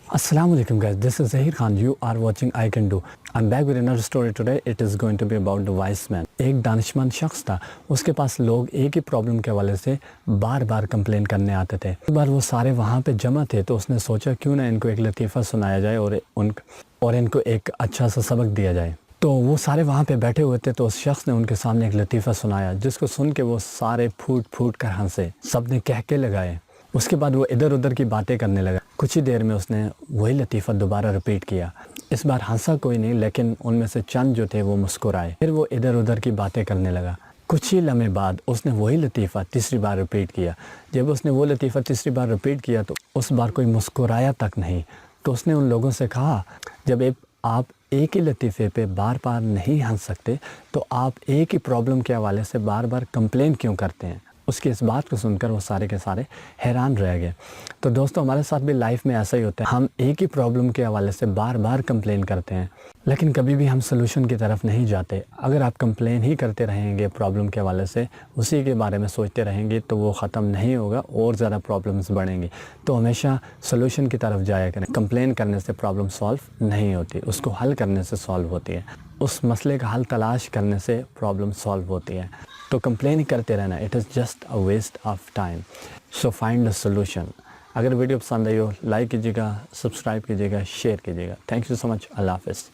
Assalamu alaikum guys, this is Zaheer Khan. You are watching I Can Do. I'm back with another story today. It is going to be about the wise man. ایک دانشمند شخص تھا. اس کے پاس لوگ ایک ہی problem کے حوالے سے بار بار کمپلین کرنے آتے تھے. ایک بار وہ سارے وہاں پہ جمع تھے تو اس نے سوچا کیوں نہ ان کو ایک لطیفہ سنایا جائے اور ان کو ایک اچھا سا سبق دیا جائے. تو وہ سارے وہاں پہ بیٹھے ہوئے تھے تو اس شخص نے ان کے سامنے ایک لطیفہ سنایا جس کو سن کے وہ سارے پھوٹ پھوٹ کر ہنسے. سب نے کہہ کے لگائے. اس کے بعد وہ ادھر ادھر کی باتیں کرنے لگا. کچھ ہی دیر میں اس نے وہی لطیفہ دوبارہ رپیٹ کیا. اس بار ہنسا کوئی نہیں لیکن ان میں سے چند جو تھے وہ مسکرائے. پھر وہ ادھر ادھر کی باتیں کرنے لگا. کچھ ہی لمحے بعد اس نے وہی لطیفہ تیسری بار رپیٹ کیا. جب اس نے وہ لطیفہ تیسری بار رپیٹ کیا تو اس بار کوئی مسکرایا تک نہیں. تو اس نے ان لوگوں سے کہا جب آپ ایک ہی لطیفے پہ بار بار نہیں ہنس سکتے تو آپ ایک ہی پرابلم کے حوالے سے بار بار کمپلین کیوں کرتے ہیں. اس کی اس بات کو سن کر وہ سارے کے سارے حیران رہ گئے. تو دوستو ہمارے ساتھ بھی لائف میں ایسا ہی ہوتا ہے. ہم ایک ہی پرابلم کے حوالے سے بار بار کمپلین کرتے ہیں لیکن کبھی بھی ہم سلوشن کی طرف نہیں جاتے. اگر آپ کمپلین ہی کرتے رہیں گے پرابلم کے حوالے سے, اسی کے بارے میں سوچتے رہیں گے تو وہ ختم نہیں ہوگا اور زیادہ پرابلمز بڑھیں گی. تو ہمیشہ سلوشن کی طرف جایا کریں. کمپلین کرنے سے پرابلم سالو نہیں ہوتی, اس کو حل کرنے سے سالو ہوتی ہے. اس مسئلے کا حل تلاش کرنے سے پرابلم سالو ہوتی ہے. تو کمپلین کرتے رہنا it is just a waste of time. So find a solution. اگر ویڈیو پسند آئی ہو لائک کیجیے گا, سبسکرائب کیجیے گا, شیئر کیجیے گا. تھینک یو سو مچ. اللہ حافظ.